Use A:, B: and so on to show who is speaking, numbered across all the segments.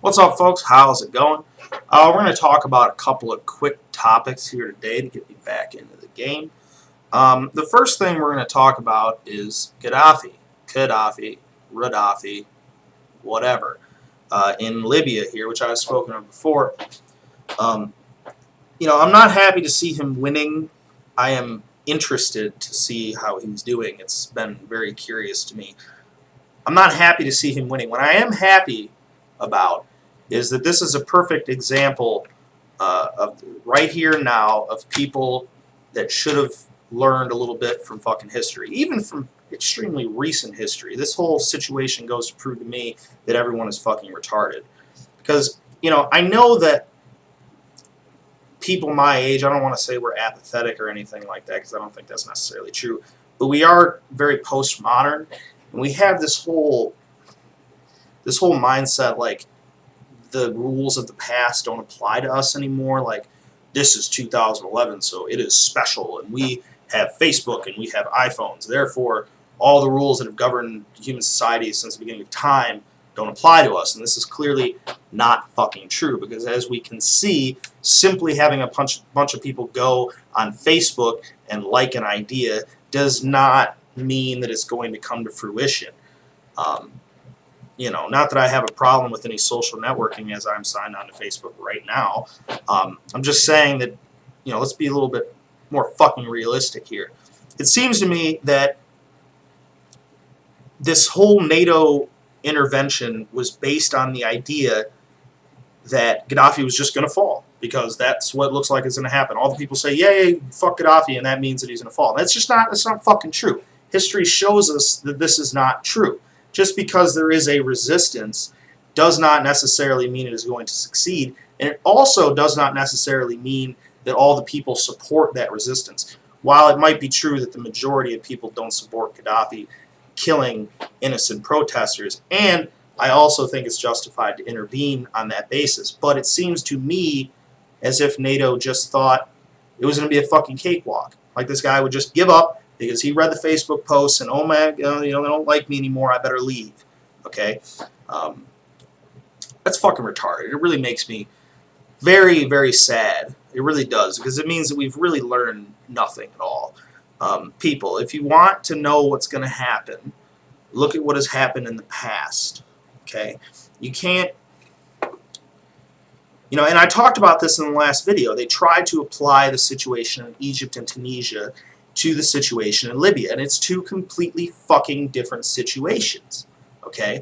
A: What's up, folks? How's it going? We're going to talk about a couple of quick topics here today to get me back into the game. The first thing we're going to talk about is Gaddafi, whatever, in Libya here, which I've spoken of before. Um, I'm not happy to see him winning. I am interested to see how he's doing. It's been very curious to me. I'm not happy to see him winning. What I am happy about is that this is a perfect example of right here now of people that should have learned a little bit from fucking history, even from extremely recent history. This whole situation goes to prove to me that everyone is fucking retarded. Because, I know that people my age, I don't want to say we're apathetic or anything like that because I don't think that's necessarily true, but we are very postmodern, and we have this whole mindset like the rules of the past don't apply to us anymore. Like, this is 2011, so it is special, and we have Facebook and we have iPhones. Therefore, all the rules that have governed human society since the beginning of time don't apply to us. And this is clearly not fucking true, because as we can see, simply having a bunch of people go on Facebook and like an idea does not mean that it's going to come to fruition. Not that I have a problem with any social networking as I'm signed on to Facebook right now. I'm just saying that, let's be a little bit more fucking realistic here. It seems to me that this whole NATO intervention was based on the idea that Gaddafi was just going to fall, because that's what it looks like is going to happen. All the people say, yay, fuck Gaddafi, and that means that he's going to fall. That's not fucking true. History shows us that this is not true. Just because there is a resistance does not necessarily mean it is going to succeed, and it also does not necessarily mean that all the people support that resistance. While it might be true that the majority of people don't support Gaddafi killing innocent protesters, and I also think it's justified to intervene on that basis, but it seems to me as if NATO just thought it was going to be a fucking cakewalk. Like, this guy would just give up because he read the Facebook posts and, oh man, they don't like me anymore, I better leave. Okay? That's fucking retarded. It really makes me very, very sad. It really does, because it means that we've really learned nothing at all. People, if you want to know what's going to happen, look at what has happened in the past. Okay? You can't, and I talked about this in the last video. They tried to apply the situation in Egypt and Tunisia to the situation in Libya, and it's two completely fucking different situations. Okay?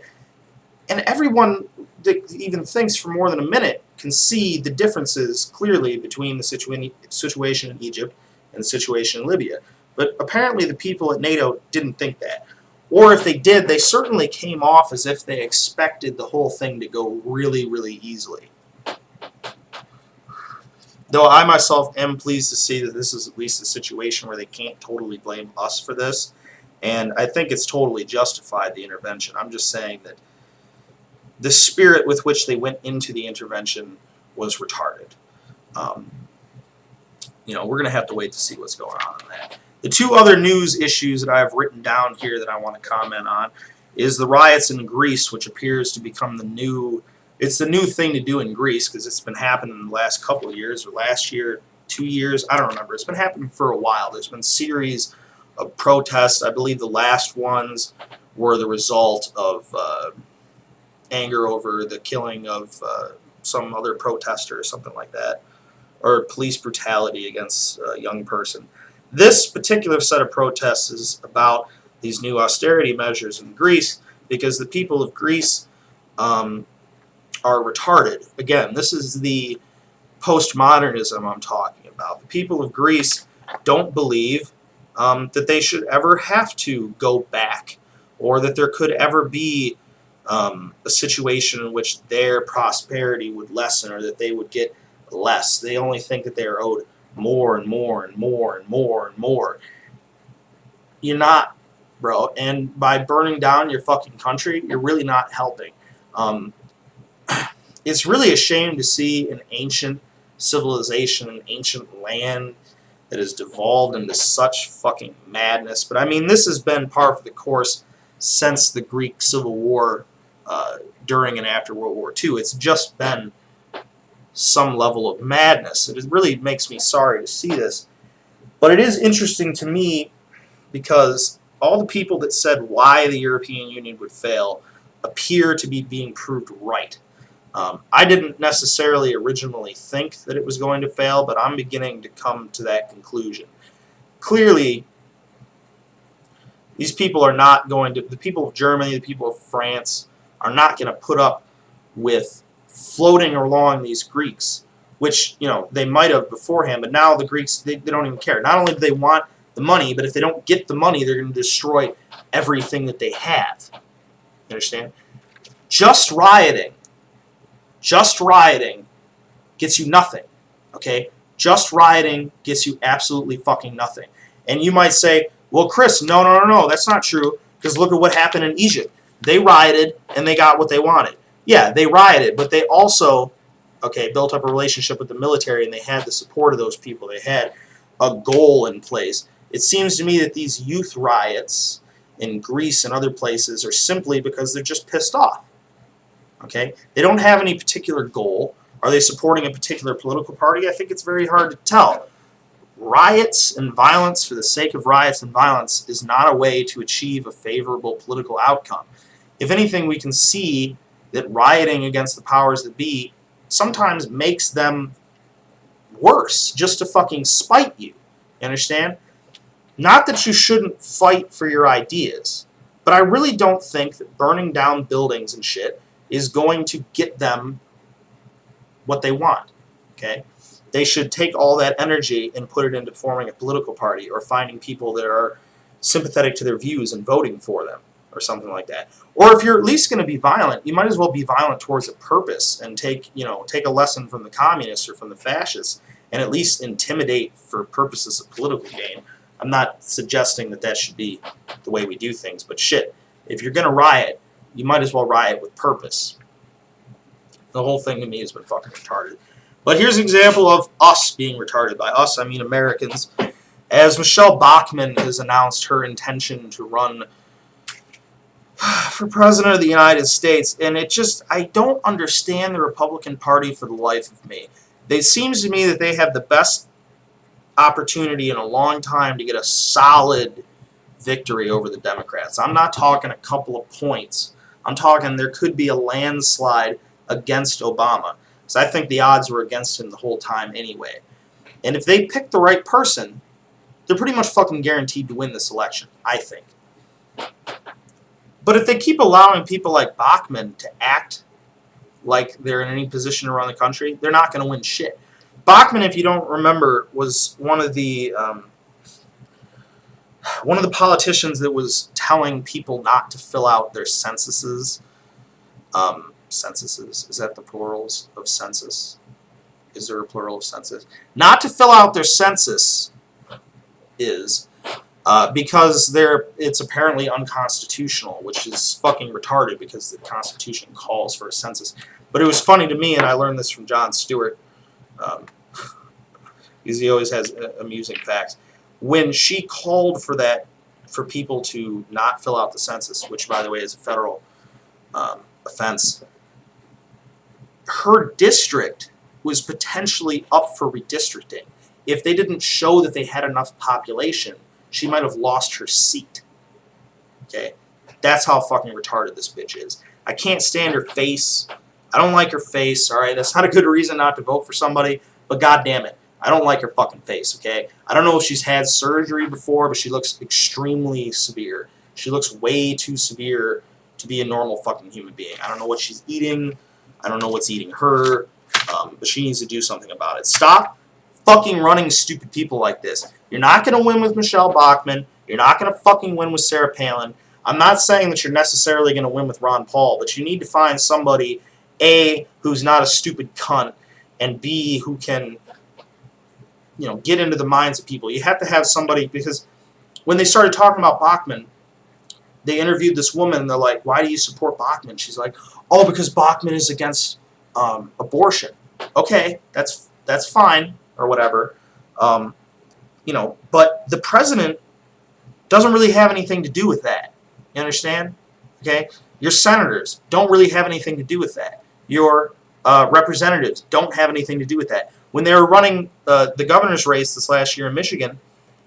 A: And everyone that even thinks for more than a minute can see the differences clearly between the situation in Egypt and the situation in Libya. But apparently the people at NATO didn't think that. Or if they did, they certainly came off as if they expected the whole thing to go really, really easily. Though I myself am pleased to see that this is at least a situation where they can't totally blame us for this. And I think it's totally justified, the intervention. I'm just saying that the spirit with which they went into the intervention was retarded. We're going to have to wait to see what's going on in that. The two other news issues that I have written down here that I want to comment on is the riots in Greece, which appears to become the new thing to do in Greece, because it's been happening in the last couple of years, or last year, 2 years, I don't remember. It's been happening for a while. There's been a series of protests. I believe the last ones were the result of anger over the killing of some other protester or something like that, or police brutality against a young person. This particular set of protests is about these new austerity measures in Greece, because the people of Greece are retarded. Again, this is the postmodernism I'm talking about. The people of Greece don't believe that they should ever have to go back, or that there could ever be a situation in which their prosperity would lessen, or that they would get less. They only think that they are owed more and more and more and more and more. You're not, bro. And by burning down your fucking country, you're really not helping. It's really a shame to see an ancient civilization, an ancient land that has devolved into such fucking madness. But I mean, this has been par for the course since the Greek Civil War during and after World War II. It's just been some level of madness. It really makes me sorry to see this. But it is interesting to me because all the people that said why the European Union would fail appear to be being proved right. I didn't necessarily originally think that it was going to fail, but I'm beginning to come to that conclusion. Clearly, these people are not going to, the people of Germany, the people of France, are not going to put up with floating along these Greeks, which, they might have beforehand, but now the Greeks, they don't even care. Not only do they want the money, but if they don't get the money, they're going to destroy everything that they have. You understand? Just rioting gets you nothing, okay? Just rioting gets you absolutely fucking nothing. And you might say, well, Chris, no, that's not true, because look at what happened in Egypt. They rioted, and they got what they wanted. Yeah, they rioted, but they also, built up a relationship with the military, and they had the support of those people. They had a goal in place. It seems to me that these youth riots in Greece and other places are simply because they're just pissed off. Okay? They don't have any particular goal. Are they supporting a particular political party? I think it's very hard to tell. Riots and violence for the sake of riots and violence is not a way to achieve a favorable political outcome. If anything, we can see that rioting against the powers that be sometimes makes them worse just to fucking spite you. You understand? Not that you shouldn't fight for your ideas, but I really don't think that burning down buildings and shit is going to get them what they want. Okay? They should take all that energy and put it into forming a political party or finding people that are sympathetic to their views and voting for them or something like that. Or if you're at least going to be violent, you might as well be violent towards a purpose and take a lesson from the communists or from the fascists and at least intimidate for purposes of political gain. I'm not suggesting that should be the way we do things, but shit, if you're going to riot, you might as well riot with purpose. The whole thing to me has been fucking retarded. But here's an example of us being retarded. By us, I mean Americans. As Michelle Bachmann has announced her intention to run for President of the United States, and I don't understand the Republican Party for the life of me. It seems to me that they have the best opportunity in a long time to get a solid victory over the Democrats. I'm not talking a couple of points. I'm talking there could be a landslide against Obama. So I think the odds were against him the whole time anyway. And if they pick the right person, they're pretty much fucking guaranteed to win this election, I think. But if they keep allowing people like Bachmann to act like they're in any position to run the country, they're not going to win shit. Bachmann, if you don't remember, was one of the politicians that was telling people not to fill out their censuses. Censuses, is that the plurals of census? Is there a plural of census? Not to fill out their census because it's apparently unconstitutional, which is fucking retarded because the Constitution calls for a census. But it was funny to me, and I learned this from Jon Stewart, because he always has amusing facts. When she called for people to not fill out the census, which, by the way, is a federal offense, her district was potentially up for redistricting. If they didn't show that they had enough population, she might have lost her seat. Okay? That's how fucking retarded this bitch is. I can't stand her face. I don't like her face, alright? That's not a good reason not to vote for somebody, but goddamn it, I don't like her fucking face, okay? I don't know if she's had surgery before, but she looks extremely severe. She looks way too severe to be a normal fucking human being. I don't know what she's eating. I don't know what's eating her, but she needs to do something about it. Stop fucking running stupid people like this. You're not going to win with Michelle Bachmann. You're not going to fucking win with Sarah Palin. I'm not saying that you're necessarily going to win with Ron Paul, but you need to find somebody, A, who's not a stupid cunt, and B, who can, get into the minds of people. You have to have somebody, because when they started talking about Bachmann, they interviewed this woman, and they're like, why do you support Bachmann? She's like, oh, because Bachmann is against abortion. Okay, that's fine, or whatever. But the president doesn't really have anything to do with that. You understand? Okay? Your senators don't really have anything to do with that. Your representatives don't have anything to do with that. When they were running the governor's race this last year in Michigan,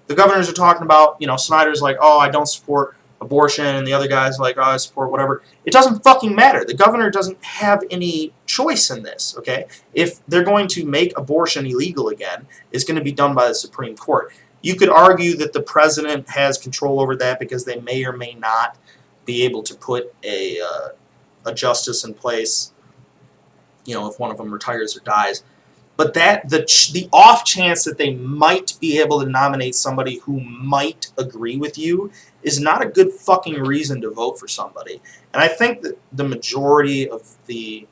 A: the governors are talking about, Snyder's like, oh, I don't support abortion, and the other guy's like, oh, I support whatever. It doesn't fucking matter. The governor doesn't have any choice in this, okay? If they're going to make abortion illegal again, it's going to be done by the Supreme Court. You could argue that the president has control over that because they may or may not be able to put a justice in place, if one of them retires or dies. But the off chance that they might be able to nominate somebody who might agree with you is not a good fucking reason to vote for somebody. And I think that the majority of the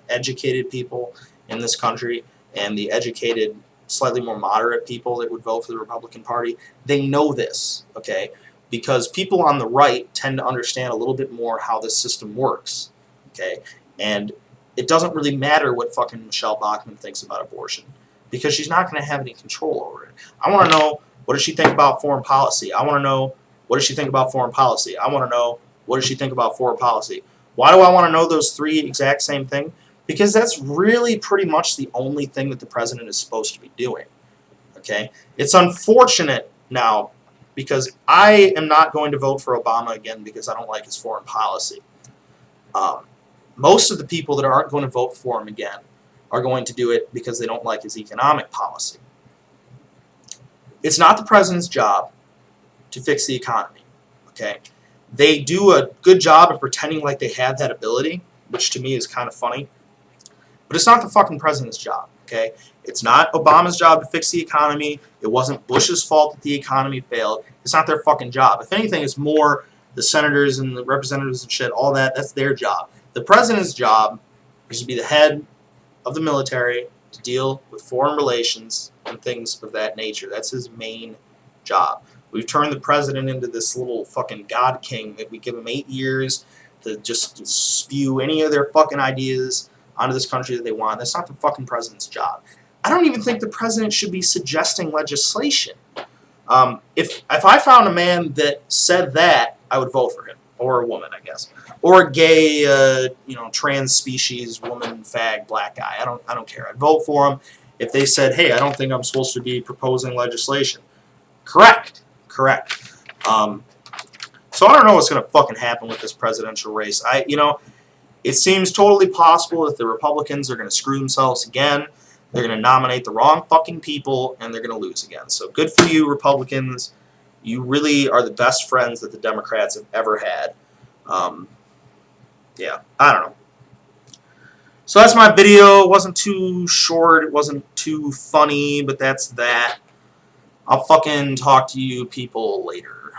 A: educated people in this country and the educated, slightly more moderate people that would vote for the Republican Party, they know this, okay? Because people on the right tend to understand a little bit more how this system works, okay? And it doesn't really matter what fucking Michelle Bachmann thinks about abortion because she's not going to have any control over it. I want to know, what does she think about foreign policy? I want to know, what does she think about foreign policy? I want to know, what does she think about foreign policy? Why do I want to know those three exact same things? Because that's really pretty much the only thing that the president is supposed to be doing. Okay? It's unfortunate now because I am not going to vote for Obama again because I don't like his foreign policy. Most of the people that aren't going to vote for him again are going to do it because they don't like his economic policy. It's not the president's job to fix the economy, okay? They do a good job of pretending like they have that ability, which to me is kind of funny. But it's not the fucking president's job, okay? It's not Obama's job to fix the economy. It wasn't Bush's fault that the economy failed. It's not their fucking job. If anything, it's more the senators and the representatives and shit, all that, that's their job. The president's job is to be the head of the military, to deal with foreign relations and things of that nature. That's his main job. We've turned the president into this little fucking god king that we give him 8 years to just spew any of their fucking ideas onto this country that they want. That's not the fucking president's job. I don't even think the president should be suggesting legislation. If I found a man that said that, I would vote for him. Or a woman, I guess. Or a gay, trans species, woman, fag, black guy. I don't care. I'd vote for him if they said, hey, I don't think I'm supposed to be proposing legislation. Correct. So I don't know what's going to fucking happen with this presidential race. It seems totally possible that the Republicans are going to screw themselves again. They're going to nominate the wrong fucking people, and they're going to lose again. So good for you, Republicans. You really are the best friends that the Democrats have ever had. Yeah, I don't know. So that's my video. It wasn't too short. It wasn't too funny, but that's that. I'll fucking talk to you people later.